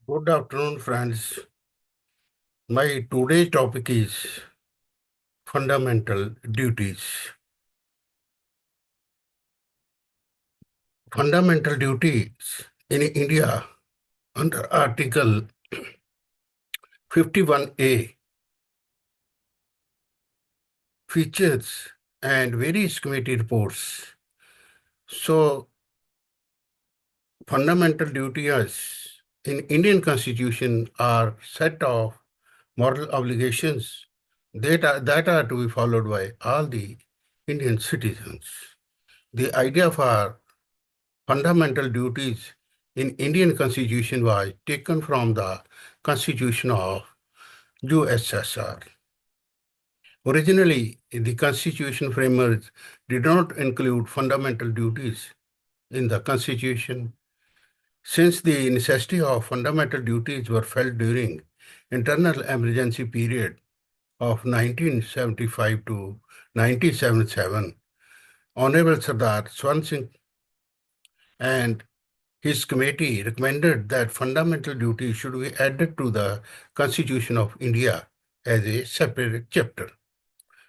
Good afternoon, friends. My today's topic is fundamental duties. Fundamental duties in India under Article 51A features and various committee reports. So, fundamental duties in Indian Constitution are set of moral obligations that are to be followed by all the Indian citizens. The idea for fundamental duties in Indian Constitution was taken from the Constitution of USSR. Originally, the Constitution framers did not include fundamental duties in the Constitution since the necessity of fundamental duties were felt during internal emergency period of 1975 to 1977. Honorable Sardar Swan Singh and his committee recommended that fundamental duties should be added to the Constitution of India as a separate chapter.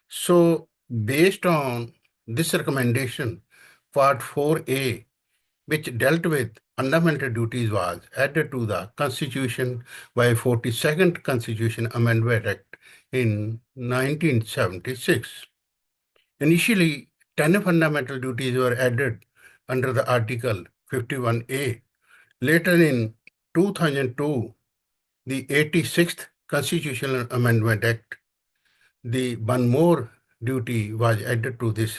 So, based on this recommendation, Part 4A, which dealt with fundamental duties, was added to the Constitution by 42nd Constitution Amendment Act in 1976. Initially, 10 fundamental duties were added under the Article 51A. Later in 2002, the 86th Constitutional Amendment Act, the one more duty was added to this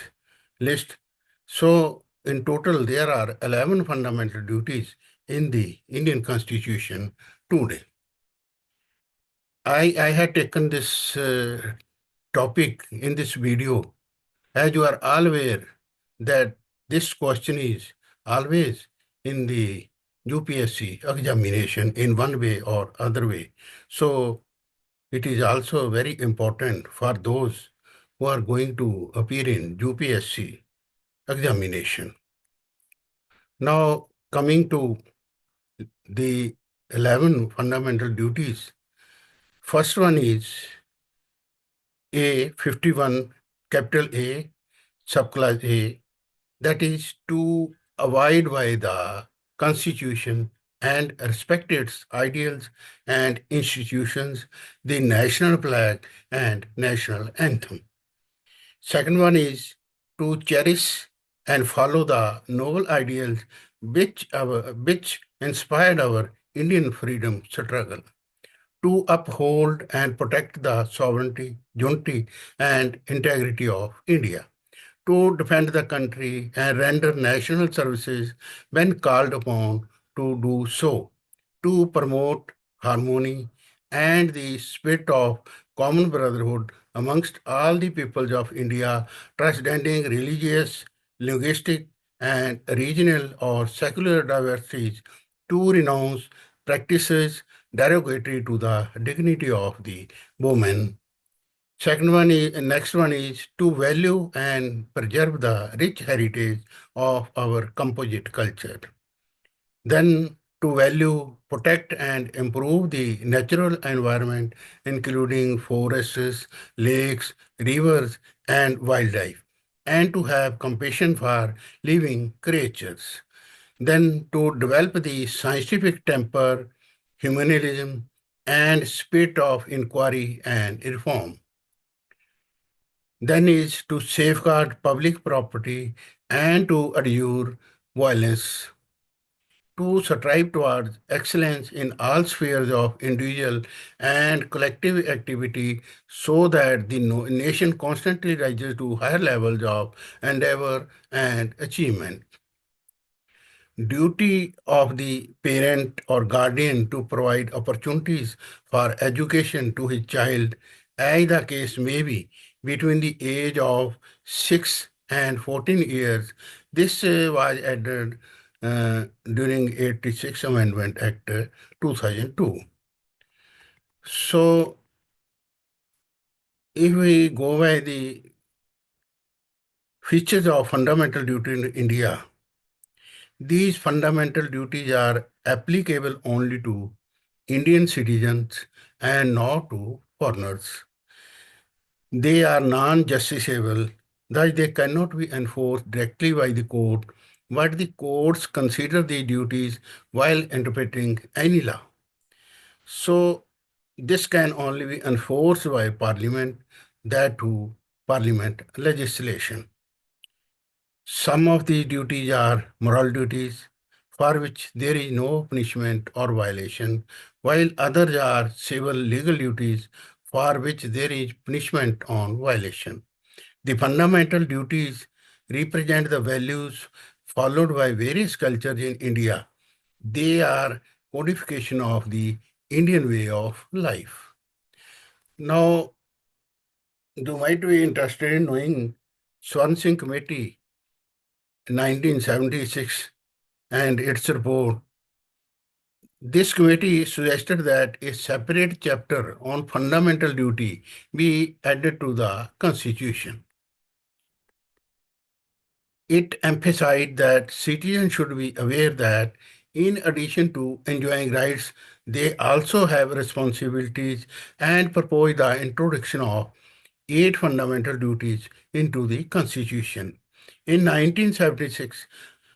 list. So, in total, there are 11 fundamental duties in the Indian Constitution today. I had taken this topic in this video, as you are all aware that this question is always in the UPSC examination in one way or other way. So it is also very important for those who are going to appear in UPSC examination. Now coming to the 11 fundamental duties. First one is A51, capital A, subclass A, that is to abide by the Constitution and respect its ideals and institutions, the national flag and national anthem. Second one is to cherish and follow the noble ideals which inspired our Indian freedom struggle, to uphold and protect the sovereignty, unity, and integrity of India, to defend the country and render national services when called upon to do so, to promote harmony and the spirit of common brotherhood amongst all the peoples of India, transcending religious, linguistic, and regional or secular diversities, to renounce practices derogatory to the dignity of the woman. Next one is to value and preserve the rich heritage of our composite culture. Then to value, protect, and improve the natural environment, including forests, lakes, rivers, and wildlife, and to have compassion for living creatures. Then to develop the scientific temper, humanism, and spirit of inquiry and reform. Then is to safeguard public property and to adjure violence, to strive towards excellence in all spheres of individual and collective activity so that the nation constantly rises to higher levels of endeavor and achievement. Duty of the parent or guardian to provide opportunities for education to his child, as the case may be, between the age of 6 and 14 years. This was added during 86 Amendment Act 2002. So, if we go by the features of fundamental duty in India, these fundamental duties are applicable only to Indian citizens and not to foreigners. They are non-justiciable, thus they cannot be enforced directly by the court, but the courts consider the duties while interpreting any law. So this can only be enforced by Parliament, that too Parliament legislation. Some of these duties are moral duties, for which there is no punishment or violation, while others are civil legal duties, for which there is punishment on violation. The fundamental duties represent the values followed by various cultures in India. They are codification of the Indian way of life. Now, you might be interested in knowing Swan Singh Committee 1976 and its report. This committee suggested that a separate chapter on fundamental duty be added to the Constitution. It emphasized that citizens should be aware that in addition to enjoying rights, they also have responsibilities and proposed the introduction of 8 fundamental duties into the Constitution. In 1976,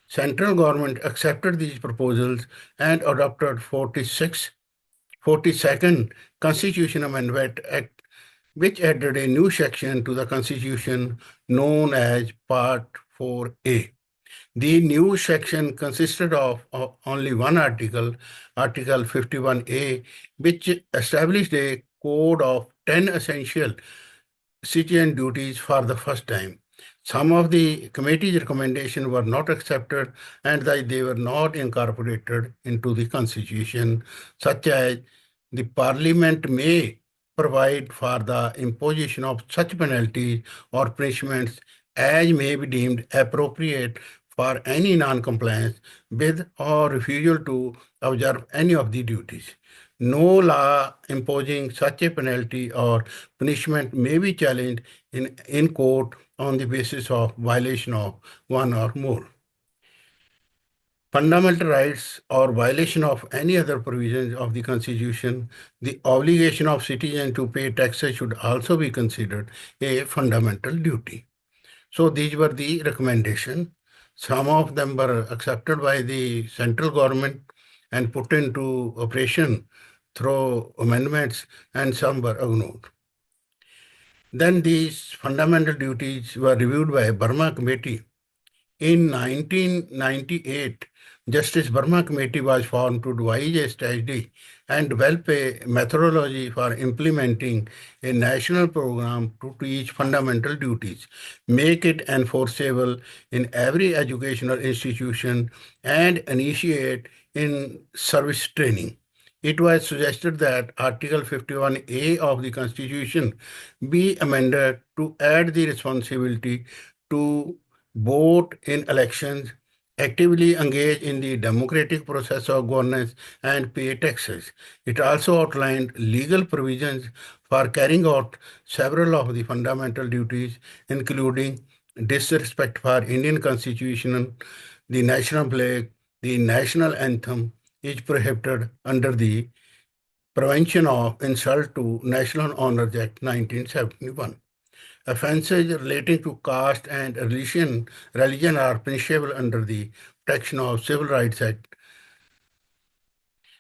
central government accepted these proposals and adopted 42nd Constitution Amendment Act, which added a new section to the Constitution known as Part 4A. The new section consisted of only one article, Article 51A, which established a code of 10 essential citizen duties for the first time. Some of the committee's recommendations were not accepted and that they were not incorporated into the Constitution, such as the Parliament may provide for the imposition of such penalties or punishments as may be deemed appropriate for any non-compliance with or refusal to observe any of the duties. No law imposing such a penalty or punishment may be challenged in court on the basis of violation of one or more fundamental rights or violation of any other provisions of the Constitution. The obligation of citizens to pay taxes should also be considered a fundamental duty. So these were the recommendations. Some of them were accepted by the central government and put into operation through amendments, and some were ignored. Then these fundamental duties were reviewed by a Burma committee. In 1998, Justice Burma Committee was formed to devise a strategy and develop a methodology for implementing a national program to teach fundamental duties, make it enforceable in every educational institution, and initiate in service training. It was suggested that Article 51A of the Constitution be amended to add the responsibility to vote in elections, actively engage in the democratic process of governance, and pay taxes. It also outlined legal provisions for carrying out several of the fundamental duties, including disrespect for Indian Constitution, the national flag, the national anthem is prohibited under the Prevention of Insult to National Honors Act 1971. Offenses relating to caste and religion are punishable under the Protection of Civil Rights Act.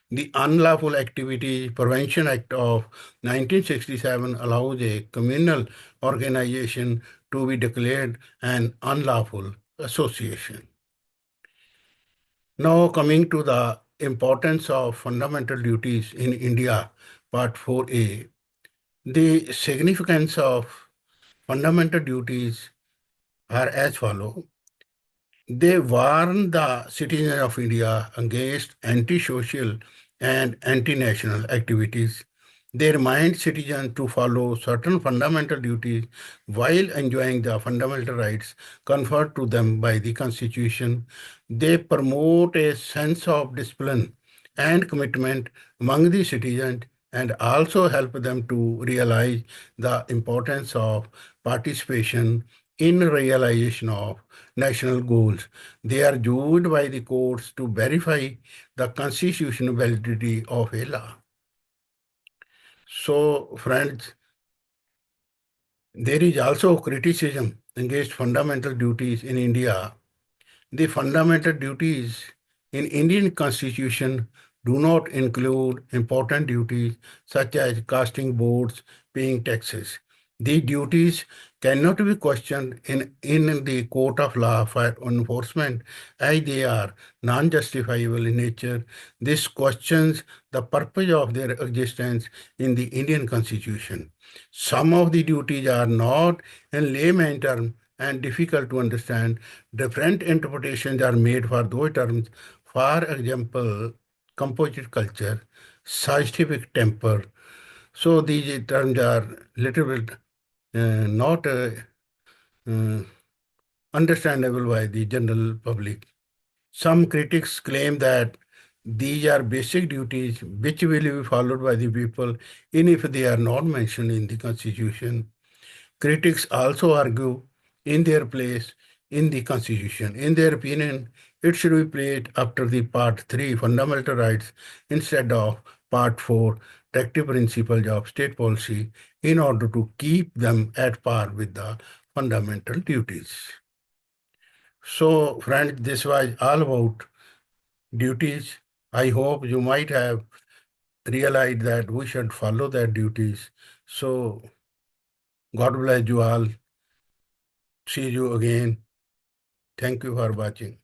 The Unlawful Activity Prevention Act of 1967 allows a communal organization to be declared an unlawful association. Now coming to the importance of fundamental duties in India, Part 4A. The significance of fundamental duties are as follows. They warn the citizens of India against anti-social and anti-national activities. They remind citizens to follow certain fundamental duties while enjoying the fundamental rights conferred to them by the Constitution. They promote a sense of discipline and commitment among the citizens and also help them to realize the importance of participation in realization of national goals. They are used by the courts to verify the constitutional validity of a law. So, friends, there is also criticism against fundamental duties in India. The fundamental duties in Indian constitution do not include important duties such as casting votes, paying taxes. These duties cannot be questioned in the court of law for enforcement as they are non-justifiable in nature. This questions the purpose of their existence in the Indian constitution. Some of the duties are not in layman terms and difficult to understand. Different interpretations are made for those terms. For example, composite culture, scientific temper. So these terms are little bit not uh, understandable by the general public. Some critics claim that these are basic duties which will be followed by the people, even if they are not mentioned in the Constitution. Critics also argue in their place in the Constitution. In their opinion, it should be placed after the Part 3, Fundamental Rights, instead of Part 4, Directive Principles of State Policy, in order to keep them at par with the fundamental duties. So, friends, this was all about duties. I hope you might have realized that we should follow their duties. So, God bless you all. See you again. Thank you for watching.